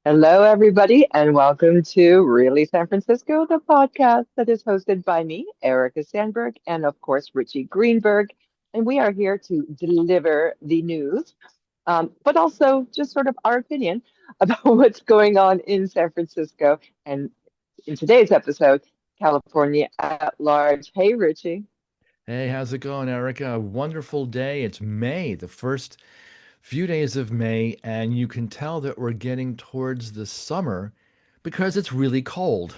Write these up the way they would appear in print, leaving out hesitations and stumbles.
Hello, everybody, and welcome to Really San Francisco, the podcast that is hosted by me, Erica Sandberg, and of course, Richie Greenberg. And we are here to deliver the news, but also just sort of our opinion about what's going on in San Francisco. And in today's episode, California at large. Hey, Richie. Hey, how's it going, Erica? A wonderful day. It's May, the first few days of May, and you can tell that we're getting towards the summer because it's really cold.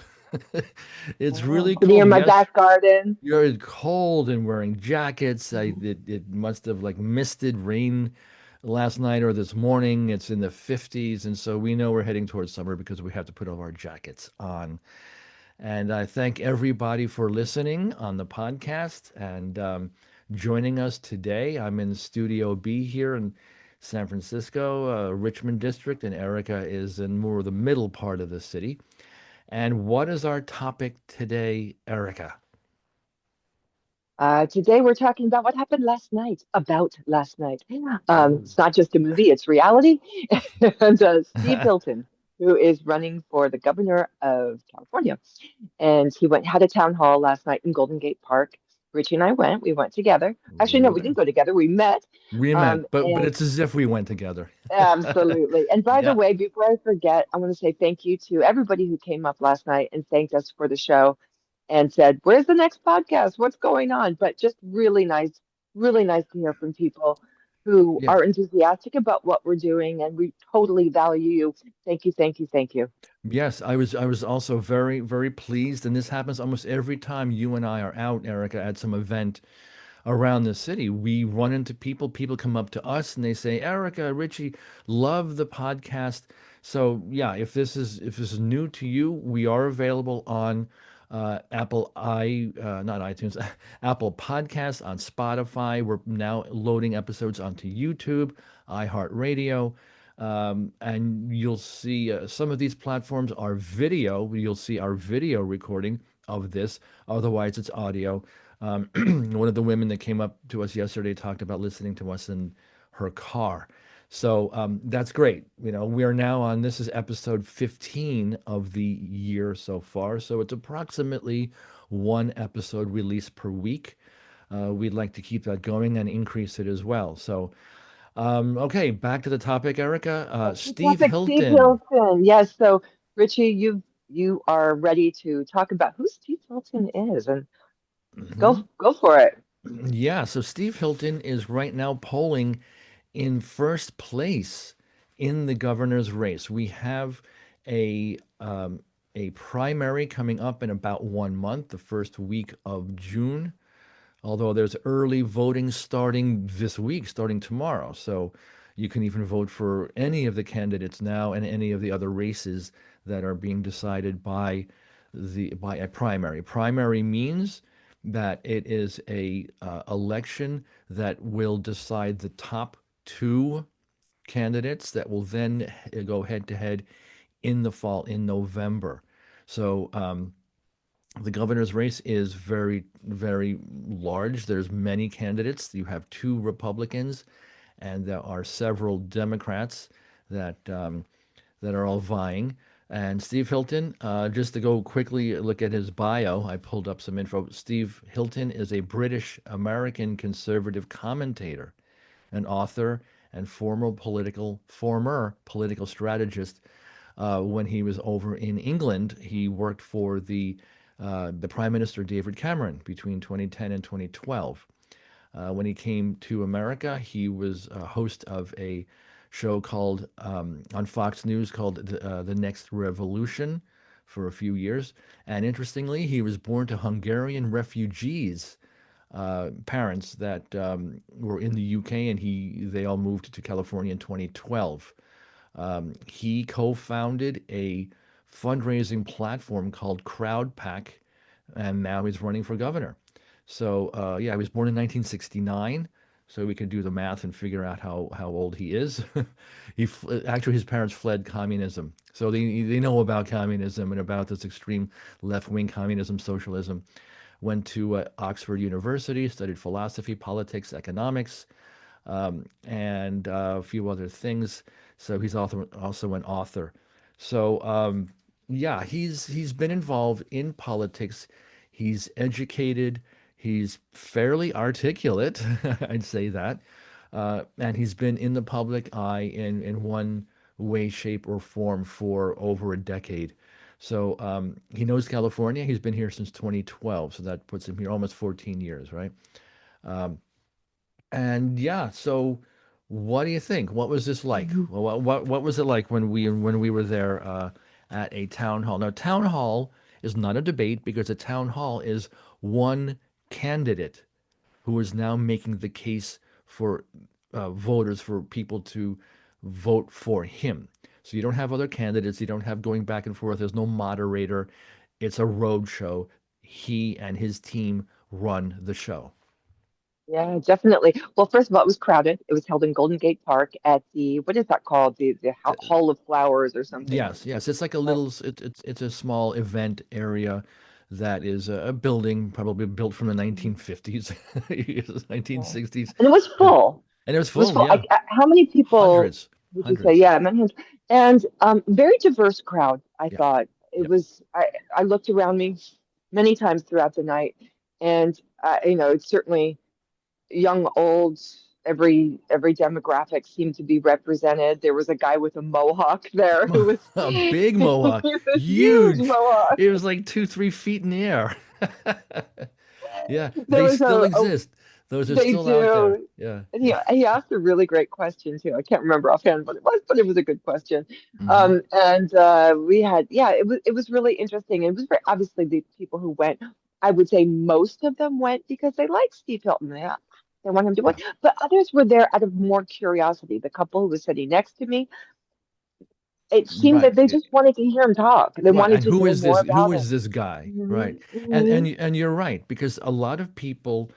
It's Oh, really sitting cold. in my Yes, back garden. you're cold and wearing jackets. It must have like misted rain last night or this morning. It's in the 50s, and so we know we're heading towards summer because we have to put all our jackets on. And I thank everybody for listening on the podcast and joining us today. I'm in Studio B here in San Francisco, Richmond District, and Erica is in more of the middle part of the city. And what is our topic today, Erica? Today we're talking about what happened last night, about last night. Oh. It's not just a movie, it's reality. And Steve Hilton, who is running for the governor of California, and he had a town hall last night in Golden Gate Park. Richie and I went. We went together. Actually, We no, were we there. didn't go together. We met. We met, but And it's as if we went together. absolutely. And by the Yeah. way, before I forget, I want to say thank you to everybody who came up last night and thanked us for the show and said, "Where's the next podcast? What's going on?" But just really nice to hear from people who Yeah. are enthusiastic about what we're doing, and we totally value you. Thank you, thank you, thank you. Yes, I was also very, very pleased, and this happens almost every time you and I are out, Erica, at some event around the city. We run into people, people come up to us and they say, Erica, Richie, love the podcast. So yeah, if this is new to you, we are available on not iTunes, Apple Podcasts, on Spotify. We're now loading episodes onto YouTube, iHeartRadio. And you'll see some of these platforms are video. You'll see our video recording of this. Otherwise, it's audio. One of the women that came up to us yesterday talked about listening to us in her car. So that's great. You know, we are now on, this is episode 15 of the year so far. So it's approximately one episode released per week. We'd like to keep that going and increase it as well. So, okay, back to the topic, Erica. That's the Steve topic, Steve Hilton. Hilton. Yes, so Richie, you are ready to talk about who Steve Hilton is, and Mhm. go for it. Yeah, so Steve Hilton is right now polling in first place in the governor's race. We have a a primary coming up in about 1 month, the first week of June. Although there's early voting starting this week, starting tomorrow, so you can even vote for any of the candidates now and any of the other races that are being decided by a primary. Primary means that it is a election that will decide the top two candidates that will then go head to head in the fall in November. So the governor's race is very, very large. There's many candidates. You have two Republicans, and there are several Democrats that are all vying. And Steve Hilton, just to go quickly look at his bio, I pulled up some info. Steve Hilton is a British American conservative commentator, an author, and former political strategist. When he was over in England, he worked for the Prime Minister David Cameron between 2010 and 2012. When he came to America, he was a host of a show called on Fox News called The Next Revolution for a few years. And interestingly, he was born to Hungarian refugees parents that were in the UK, and they all moved to California in 2012. He co-founded a fundraising platform called CrowdPack, and now he's running for governor. So yeah, he was born in 1969, so we can do the math and figure out how old he is. Actually, his parents fled communism, so they know about communism and about this extreme left-wing communism, socialism. Went to Oxford University, studied philosophy, politics, economics, and a few other things. So he's also an author. So yeah, he's been involved in politics. He's educated. He's fairly articulate. I'd say that, and he's been in the public eye in one way, shape, or form for over a decade. So he knows California. He's been here since 2012, so that puts him here almost 14 years, right? And yeah, so what do you think? What was this like? Mhm. Well, what was it like when we were there at a town hall? Now, town hall is not a debate because a town hall is one candidate who is now making the case for voters for people to vote for him. So you don't have other candidates. You don't have going back and forth. There's no moderator. It's a road show. He and his team run the show. Yeah, definitely. Well, first of all, it was crowded. It was held in Golden Gate Park at the, what is that called? The Hall of Flowers or something. Yes, yes. It's like a Uh, little, it's a small event area that is a building probably built from the mhm. 1950s, Yeah. 1960s. And it was And full. and it was It was full, full. yeah. How many people Hundreds, would you say? hundreds. Yeah, many. And very diverse crowd, I Yeah, thought. It yeah. was, I looked around me many times throughout the night, and it's certainly young, old, every demographic seemed to be represented. There was a guy with a mohawk there who was A he big mohawk, was huge huge. mohawk. It was like 2, 3 feet in the air. Yeah, There they was still a exist. Those are they still out there. do. Yeah, And yeah. he asked a really great question too. I can't remember offhand what it was, but it was a good question. Hmm. And we had, yeah, it was really interesting. It was very obviously the people who went. I would say most of them went because they like Steve Hilton. They want him to win, Yeah, but others were there out of more curiosity. The couple who was sitting next to me, it seemed right. that they just wanted to hear him talk. They Right. wanted And to know more who about is him. this guy? Right. Hmm. And Hmm. you're right, because a lot of people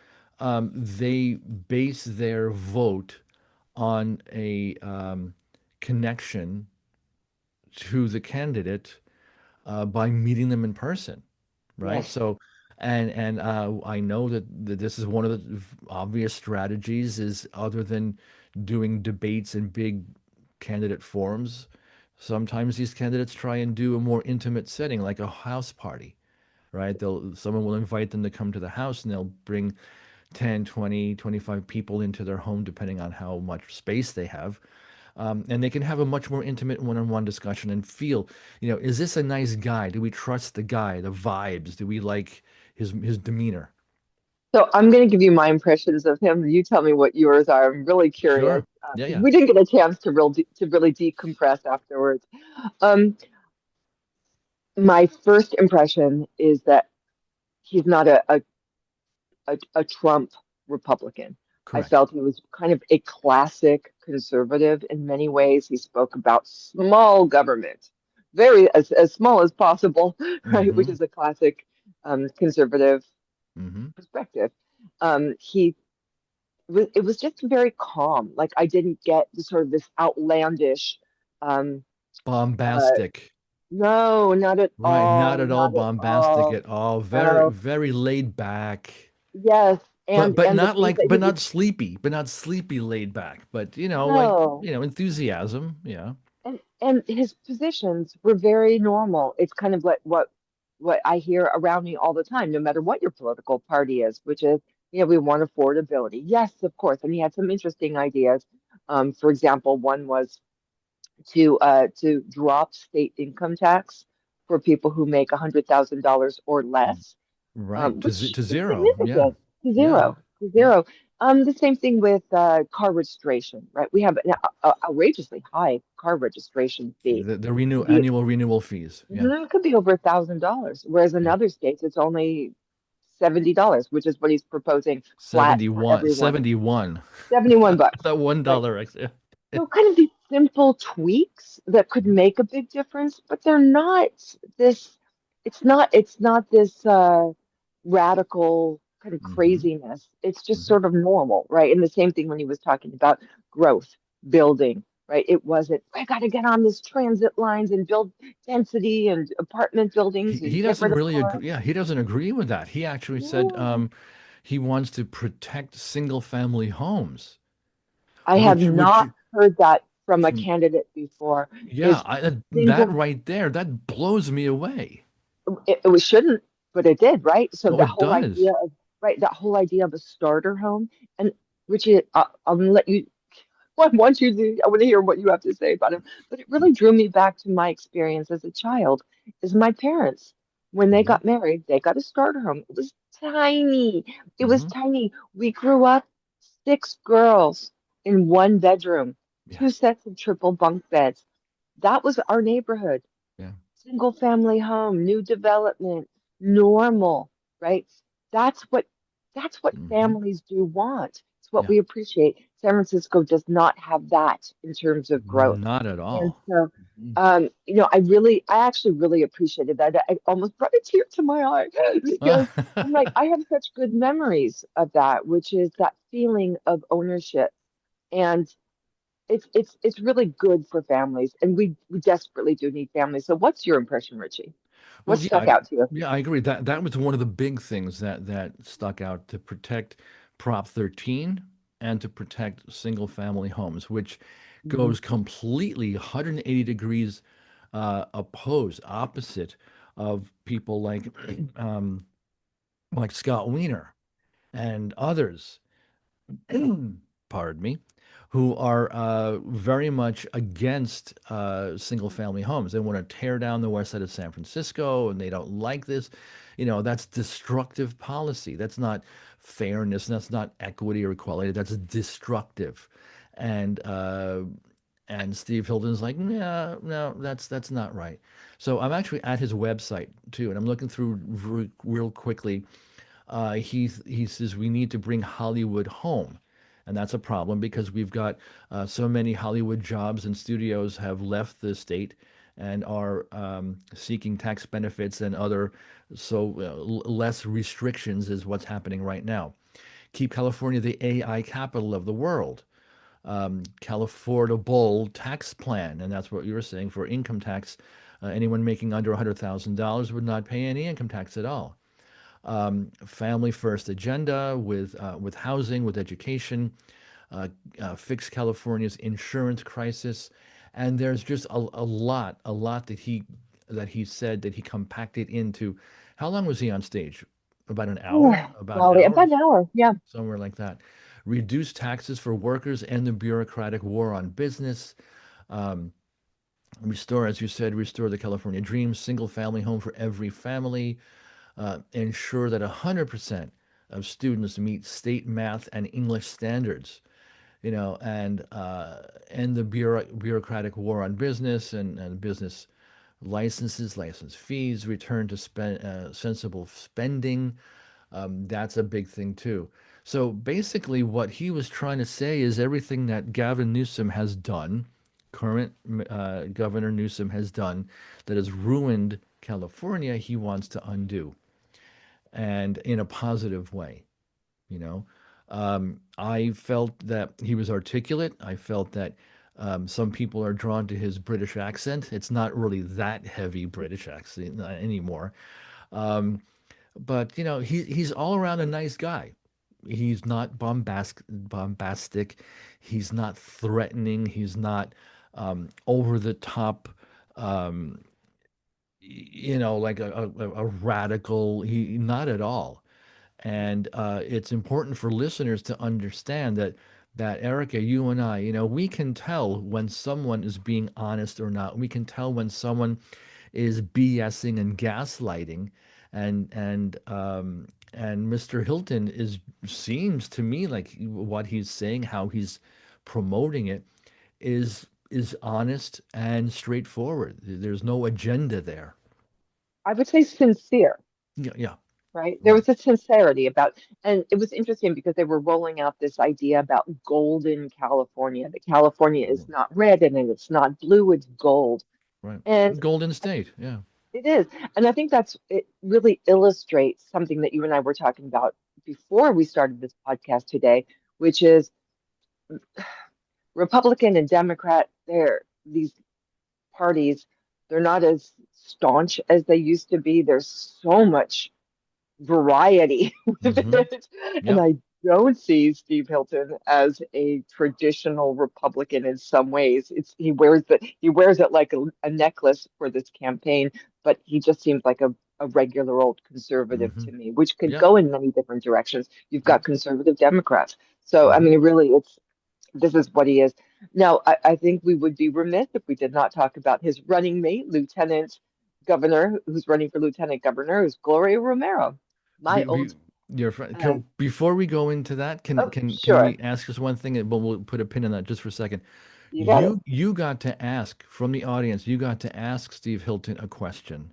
they base their vote on a connection to the candidate by meeting them in person, right? Yes. So, I know that this is one of the obvious strategies is other than doing debates in big candidate forums, sometimes these candidates try and do a more intimate setting, like a house party, right? Someone will invite them to come to the house and they'll bring 10, 20, 25 people into their home, depending on how much space they have. And they can have a much more intimate one-on-one discussion and feel, is this a nice guy? Do we trust the guy, the vibes? Do we like his demeanor? So I'm going to give you my impressions of him. You tell me what yours are. I'm really curious Sure. Yeah, 'cause yeah. we didn't get a chance to really decompress afterwards. Um, my first impression is that he's not a Trump Republican. I Correct. felt he was kind of a classic conservative in many ways. He spoke about small government, very as small as possible, right? Which Mm-hmm. is a classic conservative Mm-hmm. perspective. He it was just very calm. Like I didn't get the sort of this outlandish, um, uh, Bombastic. no, not at Right. Not all, at all not at bombastic all. at all. Very, No, very laid back. yes, But and the not things like that he would but not sleepy laid back. But like, no, enthusiasm. Yeah. and his positions were very normal. It's kind of like what I hear around me all the time, no matter what your political party is, which is, we want affordability. Yes, of course. And he had some interesting ideas. For example, one was to drop state income tax for people who make $100,000 or less, Right. which To is zero. Yeah. significant. To Yeah. zero, to Yeah. zero. The same thing with car registration, right? We have an outrageously high car registration fee. The Could be annual renewal fees. Yeah. it could be over $1,000, whereas in Yeah. other states it's only $70, which is what he's proposing flat for 71. everyone. 71. 71 bucks, That one right? dollar extra. So kind of these simple tweaks that could make a big difference, but they're not this, it's not this radical kind of Mm-hmm. craziness. It's just Hmm. sort of normal, right? And the same thing when he was talking about growth, building, right? It wasn't, I got to get on this transit lines and build density and apartment buildings He and get doesn't rid of really agree. cars. Yeah, he doesn't agree with that. He actually said No. he wants to protect single family homes, I have which not heard that from a From candidate before yeah, is that single. right there, that blows me away. It shouldn't, but it did, right? So Oh, that it whole does. idea of right, that whole idea of a starter home, and Richie, I'm gonna let you. I want you to. I want to hear what you have to say about him. But it really drew me back to my experience as a child. Is my parents when they Hmm. got married, they got a starter home. It was tiny. It was Hmm. tiny. We grew up six girls in one bedroom, Yeah, two sets of triple bunk beds. That was our neighborhood, yeah. single family home, new development, normal, right? That's what that's what Hmm. families do want. It's what Yeah, we appreciate. San Francisco does not have that in terms of growth. not at And all. so Mhm. I actually really appreciated that. I almost brought a tear to my eye because I'm like, I have such good memories of that, which is that feeling of ownership. And it's really good for families, and we desperately do need families. So what's your impression, Richie? What Well, yeah, stuck out to you? yeah, I agree. That was one of the big things that stuck out to protect Prop 13 and to protect single family homes, which Mhm. goes completely 180 degrees opposed, opposite of people um, like Scott Wiener and others, pardon me, who are very much against single family homes. They want to tear down the west side of San Francisco and they don't like this. You know, that's destructive policy. That's not fairness. That's not equity or equality. That's destructive. And uh, and Steve Hilton's like, no, no, that's not right. So I'm actually at his website too, and I'm looking through real quickly. He says we need to bring Hollywood home, and that's a problem because we've got so many Hollywood jobs and studios have left the state and are seeking tax benefits and other less restrictions is what's happening right now. Keep California the AI capital of the world. Californiable tax plan, and that's what you were saying for income tax. Anyone making under $100,000 would not pay any income tax at all. Family first agenda with housing, with education, uh, fix California's insurance crisis, and there's just a lot that he said that he compacted into. How long was he on stage? About an hour? About an Golly, hour, about an hour. Yeah. somewhere like that. Reduce taxes for workers and the bureaucratic war on business. Um, Restore, as you said, restore the California dream, single family home for every family, ensure that 100% of students meet state math and English standards, you know, and the bureaucratic war on business and business licenses, license fees, return to sensible spending. That's a big thing too. So basically, what he was trying to say is everything that Gavin Newsom has done, current Governor Newsom has done, that has ruined California, he wants to undo and in a positive way, you know. I felt that he was articulate. I felt that some people are drawn to his British accent. It's not really that heavy British accent anymore. Um, but you know, he's all around a nice guy. He's not bombastic. He's not threatening. He's not over the top. Um, you know, like a radical. He not at all. And it's important for listeners to understand that Erica, you and I, you know, we can tell when someone is being honest or not. We can tell when someone is BSing and gaslighting, and Mr. Hilton is seems to me like what he's saying, how he's promoting it, is honest and straightforward. There's no agenda there. I would say sincere, Yeah, yeah, right? There right. was a sincerity about, and it was interesting because they were rolling out this idea about golden California, that California is not red and it's not blue, it's gold. Right. And Golden State. Yeah. it is. And I think it really illustrates something that you and I were talking about before we started this podcast today, which is Republican and Democrat, these parties, they're not as staunch as they used to be. There's so much variety with Hmm. it. And Yep. don't see Steve Hilton as a traditional Republican in some ways. It's he wears it like a necklace for this campaign, but he just seems like a regular old conservative Hmm. to me, which could Yep. go in many different directions. You've Yep. got conservative Democrats. So I Hmm. mean, really, it's this is what he is. Now, I think we would be remiss if we did not talk about his running mate, Lieutenant Governor, who's running for Lieutenant Governor, who's Gloria Romero, my Be, old be, your friend, uh, before we go into that, oh, can sure. we ask just one thing? And we'll put a pin in that just for a second. You got it. You got to ask from the audience. You got to ask Steve Hilton a question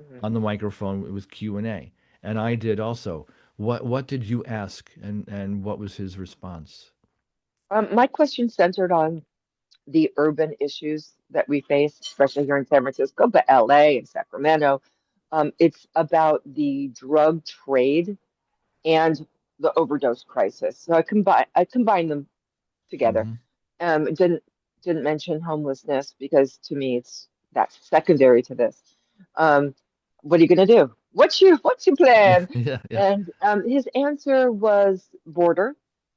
Mhm. on the microphone with Q&A, and I did also. What did you ask, and what was his response? My question centered on the urban issues that we face, especially here in San Francisco, but LA and Sacramento. It's about the drug trade and the overdose crisis. So I combine them together. Hmm. Didn't mention homelessness because to me that's secondary to this. Um, what are you gonna do? What's your plan? Yeah, yeah. And his answer was border,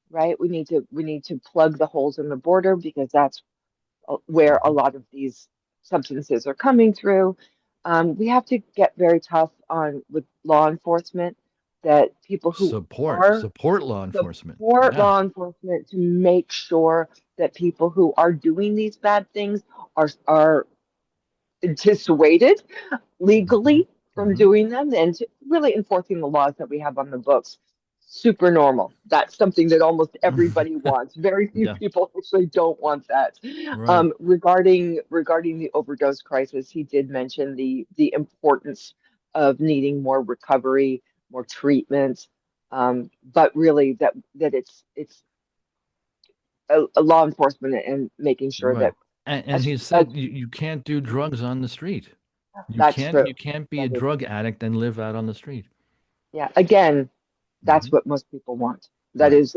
right? We need to plug the holes in the border because that's where a Hmm. lot of these substances are coming through. We have to get very tough on with law enforcement that people who are Support law enforcement. support Yeah. law enforcement to make sure that people who are doing these bad things are dissuaded Hmm. legally from Hmm. doing them and to really enforcing the laws that we have on the books. Super normal. That's something that almost everybody wants. Very few Yeah. people actually don't want that. Right. Regarding the overdose crisis, he did mention the importance of needing more recovery, more treatment, but really that it's a law enforcement and making sure Right. that And as, he as said you can't do drugs on the street. that's true. You can't be a That is, drug addict and live out on the street. yeah. Again, that's Hmm. what most people want. That Right. is,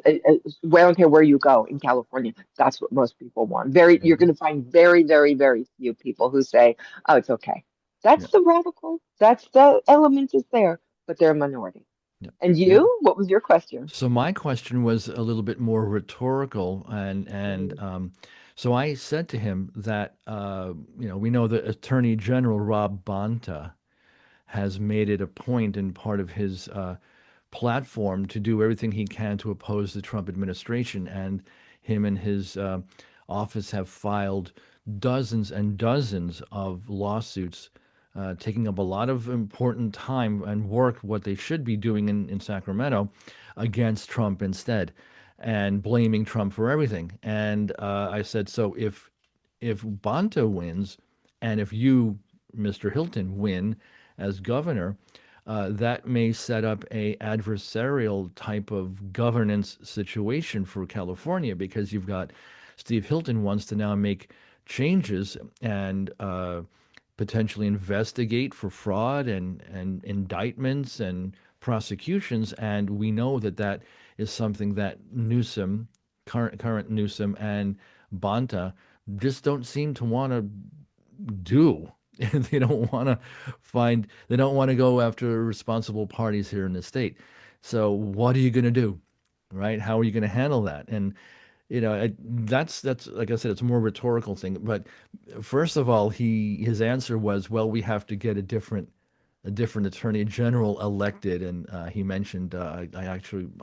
well, I don't care where you go in California. That's what most people want. You're Hmm. going to find very, very, very few people who say, "Oh, it's okay." That's Yeah. the radical. That's the element is there, but they're a minority. Yeah. And Yeah. you, what was your question? So my question was a little bit more rhetorical, Mhm. so I said to him that we know that Attorney General Rob Bonta has made it a point and part of his platform to do everything he can to oppose the Trump administration. And him and his office have filed dozens and dozens of lawsuits, taking up a lot of important time and work, what they should be doing in Sacramento, against Trump instead, and blaming Trump for everything. And I said, so if Bonta wins, and if you, Mr. Hilton, win as governor, that may set up a adversarial type of governance situation for California because you've got Steve Hilton wants to now make changes and potentially investigate for fraud and indictments and prosecutions, and we know that that is something that Newsom, current Newsom and Bonta just don't seem to want to do. They don't want to they don't want to go after responsible parties here in the state. So what are you going to do? Right? How are you going to handle that? And that's like I said, it's a more rhetorical thing. But first of all, his answer was, well, we have to get a different attorney general elected, and he mentioned I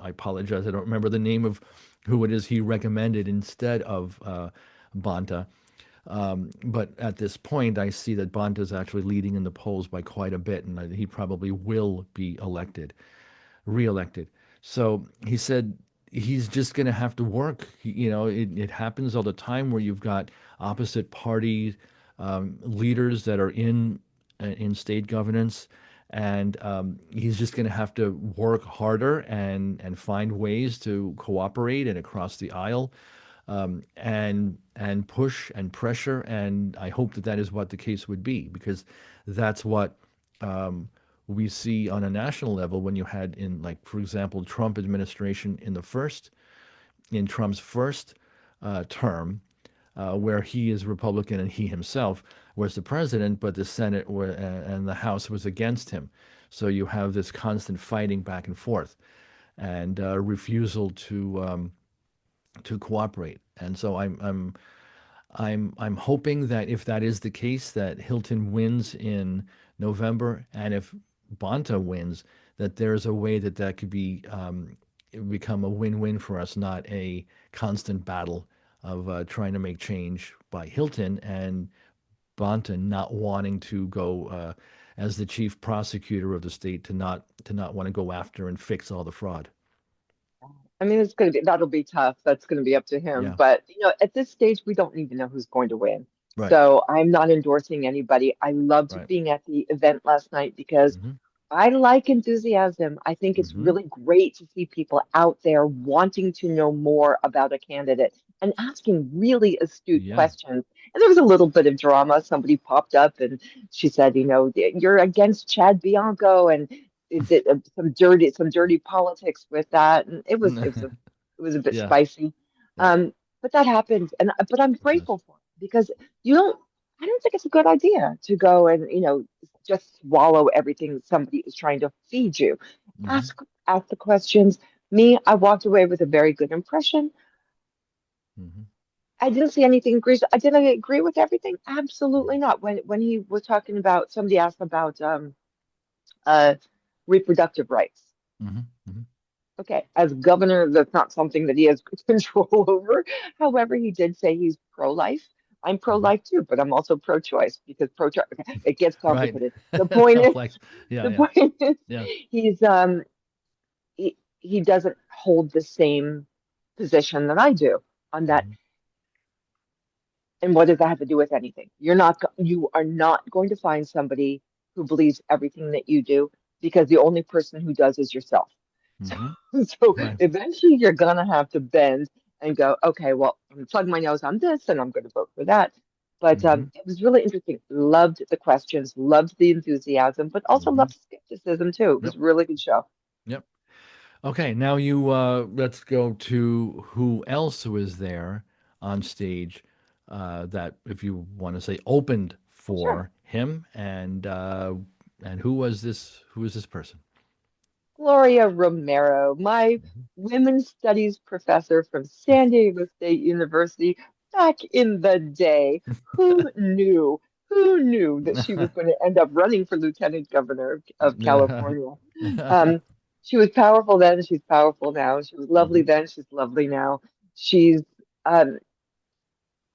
apologize, I don't remember the name of who it is he recommended instead of Bonta. But at this point, I see that Bonta is actually leading in the polls by quite a bit, and he probably will be reelected. So he said he's just going to have to work. It happens all the time where you've got opposite party leaders that are in state governance, and he's just going to have to work harder and find ways to cooperate and across the aisle, and push and pressure. And I hope that that is what the case would be, because that's what we see on a national level when you had in, like, for example, Trump administration in Trump's first term, where he is Republican and he himself was the president, but the Senate and the House was against him. So you have this constant fighting back and forth. and refusal to cooperate. And so I'm hoping that if that is the case, that Hilton wins in November, and if Bonta wins, that there's a way that that could be become a win-win for us, not a constant battle of trying to make change by Hilton and Bonta not wanting to go as the chief prosecutor of the state to not want to go after and fix all the fraud. I mean, it's going to be that'll be tough. That's going to be up to him. Yeah, But at this stage, we don't need to know who's going to win. right, So I'm not endorsing anybody. I loved right. being at the event last night because Mm-hmm, I like enthusiasm. I think it's mm-hmm. really great to see people out there wanting to know more about a candidate and asking really astute Yeah. questions. And there was a little bit of drama. Somebody popped up and she said, you're against Chad Bianco and it did some dirty politics with that. And it was a bit Yeah, spicy. yeah, But that happens. But I'm it does. grateful for it because you don't I don't think it's a good idea to go and, just swallow everything somebody is trying to feed you. Mm-hmm, Ask the questions. Me, I walked away with a very good impression. mm-hmm, I didn't see anything egregious. I didn't agree with everything. Absolutely not. When he was talking about somebody asked about uh reproductive rights. mm-hmm, mm-hmm, Okay, as governor, that's not something that he has control over. However, he did say he's pro-life. I'm mm-hmm. pro-life too, but I'm also pro-choice because pro-choice, okay, it gets Right. complicated. The point is, Flex. Yeah, the yeah, point is, yeah. he's he doesn't hold the same position that I do on that. Mm-hmm, And what does that have to do with anything? You are not going to find somebody who believes everything that you do because the only person who does is yourself. So, mm-hmm. so Right. eventually you're gonna have to bend and go, okay, well, I'm gonna plug my nose on this and I'm gonna vote for that. But Mm-hmm, it was really interesting. Loved the questions, loved the enthusiasm, but also mm-hmm. loved skepticism too. It was Yep, a really good show. yep. Okay, now you let's go to who else was there on stage that if you want to say opened Sure. for him and who was this person? Gloria Romero, my Mhm. women's studies professor from San Diego State University back in the day. Who knew? Who knew that she was going to end up running for lieutenant governor of California? Um, she was powerful then, she's powerful now. She was lovely Mhm, then, she's lovely now. She's um,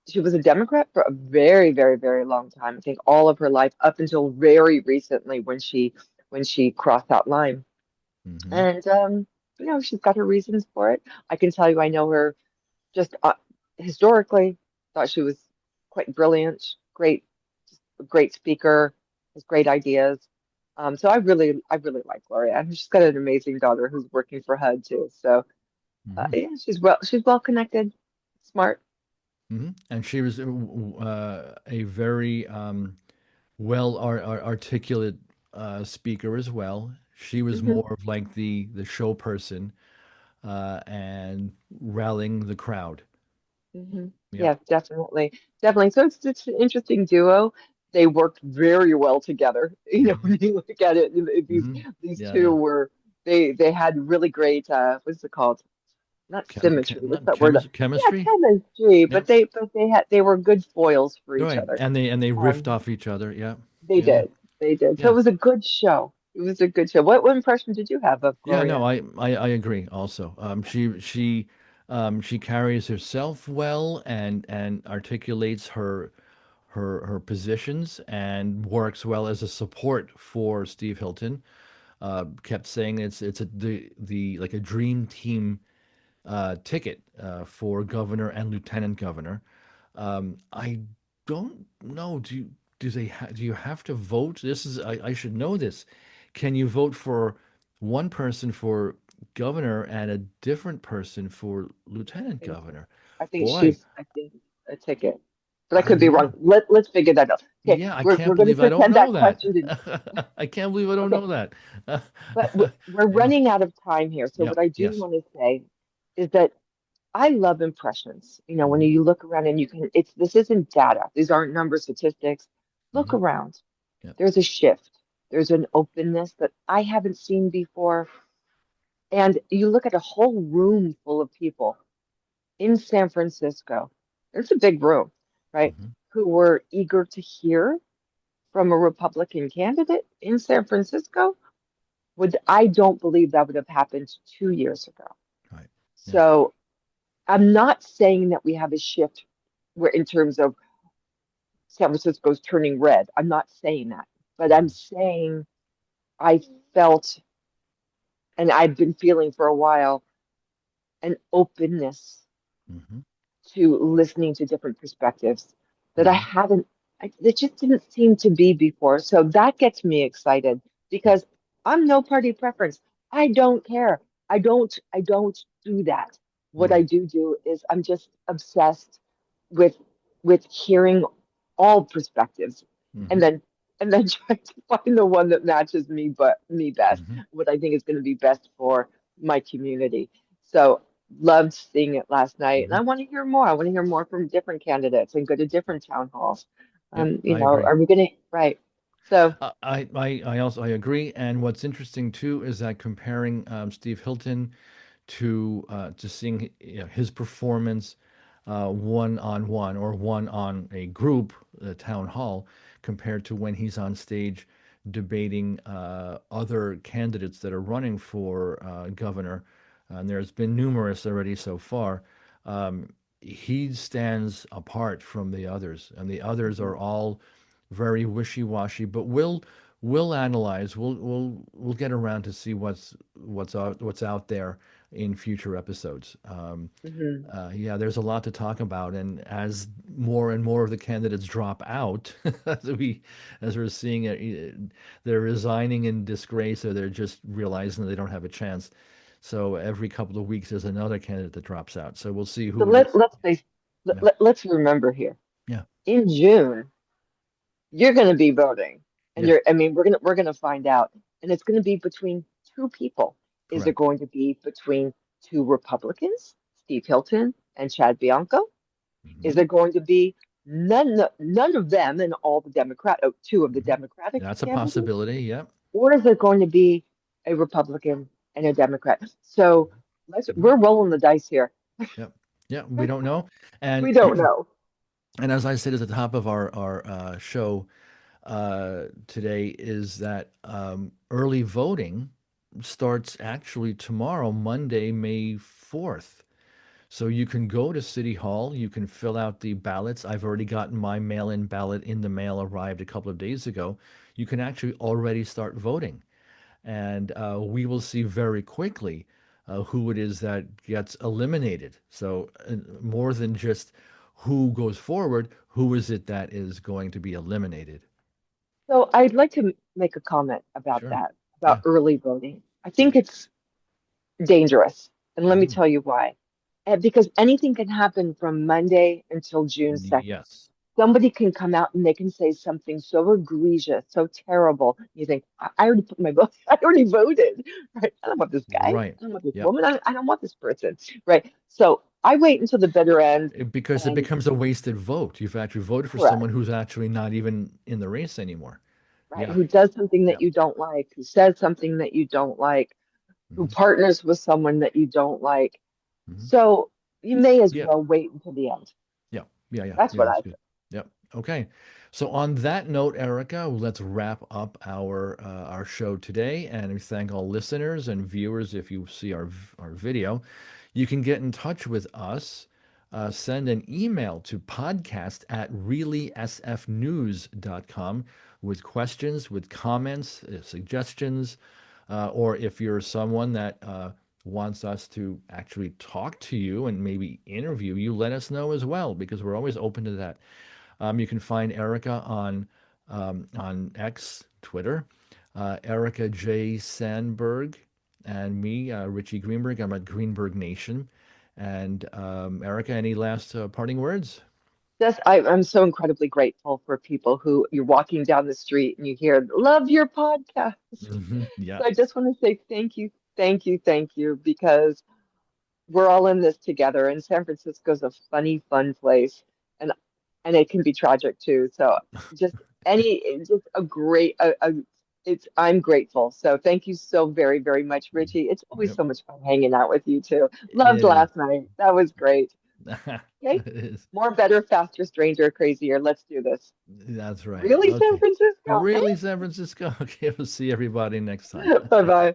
she was a Democrat for a very, very, very long time. I think all of her life, up until very recently when she crossed that line. mhm, And she's got her reasons for it. I can tell you, I know her just historically. Thought she was quite brilliant, great, great speaker, has great ideas. So I really like Gloria, and she's got an amazing daughter who's working for HUD too. So mhm, yeah, she's well connected, smart. mhm. And she was a very well articulate speaker as well. She was Hmm. more of like the show person and rallying the crowd. Hmm. Yep. Yeah, definitely, definitely. So it's an interesting duo. They worked very well together. Hmm, When you look at it, these hmm. these Yeah, two yeah. were they had really great what's it called? Not symmetry. What's Not that word? Yeah, chemistry. chemistry. But Yep. they were good foils for each Right. other. And they riffed Um, off each other. Yeah. they Yeah. did. They did. So it Yeah. was a good show. It was a good show. What impression did you have of Yeah, no, Gloria? I agree also. She carries herself well and articulates her positions and works well as a support for Steve Hilton. Kept saying it's the like a dream team ticket for governor and lieutenant governor. I don't know. Do you have to vote? I should know this. Can you vote for one person for governor and a different person for I lieutenant think so. governor? Boy, I think a ticket. But I I could be wrong. yeah. Let's figure that out. Okay, Yeah, I we're can't going to believe I don't pretend know that that. question didn't. I can't believe I don't Okay, know that. but we're Yeah. running out of time here. So what Yep. I do Yes. want to say is that I love impressions. When Hmm, you look around and this isn't data. These aren't number statistics. Look hmm. around. Yep. There's a shift. There's an openness that I haven't seen before. And you look at a whole room full of people in San Francisco. It's a big room, right? Hmm. Who were eager to hear from a Republican candidate in San Francisco. I don't believe that would have happened 2 years ago. Right. Yeah. So I'm not saying that we have a shift where in terms of San Francisco's turning red. I'm not saying that, but I'm Hmm. saying I felt, and I've been feeling for a while, an openness Hmm. to listening to different perspectives that I Hmm. haven't, it just didn't seem to be before. So that gets me excited Yeah. because I'm no party preference. I don't care. I don't do that. What I Right. do is I'm just obsessed with hearing all perspectives and Hmm. then trying to find the one that matches me but me best, Hmm. what I think is going to be best for my community. So loved seeing it last night, and Hmm. I want to hear more. I want to hear more from different candidates and go to Yep. different town halls. Yep. You I know, agree. are we gonna right? So, I also I agree. And what's interesting too is that comparing Steve Hilton to seeing his performance one on one or one on a group, the town hall, compared to when he's on stage debating other candidates that are running for governor. And there's been numerous already so far. Um, he stands apart from the others, and the others are mhm, all very wishy-washy. But we'll analyze. We'll get around to see what's out there in future episodes. mhm. Yeah, there's a lot to talk about, and as more and more of the candidates drop out, as we as we're seeing it, they're resigning in disgrace, or they're just realizing they don't have a chance. So every couple of weeks, there's another candidate that drops out. So we'll see So who it is. let's say Yeah, let's remember here yeah, in June you're going to be voting, and yeah, you're I mean we're gonna find out, and it's going to be between two people. Is it correct. going to be between two Republicans, Steve Hilton and Chad Bianco? Is Hmm. it going to be none of them and all the two of the Hmm. Democratic That's a candidates? possibility. Yep. Or is it going to be a Republican and a Democrat? So Hmm. we're rolling the dice here. Yep. Yeah, we don't know. And We don't know. and as I said at the top of our show today, is that early voting starts actually tomorrow, Monday, May 4th. So you can go to City Hall, you can fill out the ballots. I've already gotten my mail-in ballot in the mail, arrived a couple of days ago. You can actually already start voting. And we will see very quickly who it is that gets eliminated. So more than just who goes forward, who is it that is going to be eliminated? So I'd like to make a comment about Sure. that, about Yeah. early voting. I think it's dangerous. And let me Mm. tell you why. Because anything can happen from Monday until June 2nd. Yes. Somebody can come out and they can say something so egregious, so terrible. You think, I already put my vote, I already voted, right? I don't want this guy. I Right. don't want this Yep. woman. I don't want this person, right? So I wait until the bitter end Because it and becomes a wasted vote. You've actually voted for correct, someone who's actually not even in the race anymore. right? Yeah. Who does something that Yep. you don't like, who says something that you don't like, who Hmm. partners with someone that you don't like. Hmm. So you may as Yeah. well wait until the end. Yeah. Yeah. Yeah. That's Yeah. what That's I good. think. Yep. Okay. So on that note, Erica, let's wrap up our show today, and we thank all listeners and viewers. If you see our video, you can get in touch with us. Send an email to podcast@reallysfnews.com with questions, with comments, suggestions, or if you're someone that wants us to actually talk to you and maybe interview you, let us know as well, because we're always open to that. You can find Erica on X, Twitter, Erica J. Sandberg, and me, Richie Greenberg. I'm at Greenberg Nation. And Erica, any last parting words? I'm so incredibly grateful for people who you're walking down the street and you hear, love your podcast. Yeah. So I just want to say thank you, thank you, thank you, because we're all in this together. And San Francisco's a funny, fun place. And it can be tragic too. So just just a great I'm grateful. So thank you so very, very much, Richie. It's always Yep, so much fun hanging out with you too. it Loved is. last night. That was great. Okay. It is. More, better, faster, stranger, crazier. Let's do this. That's right. Really, San Okay. Francisco? Really, San Francisco? Okay, we'll see everybody next time. Bye bye.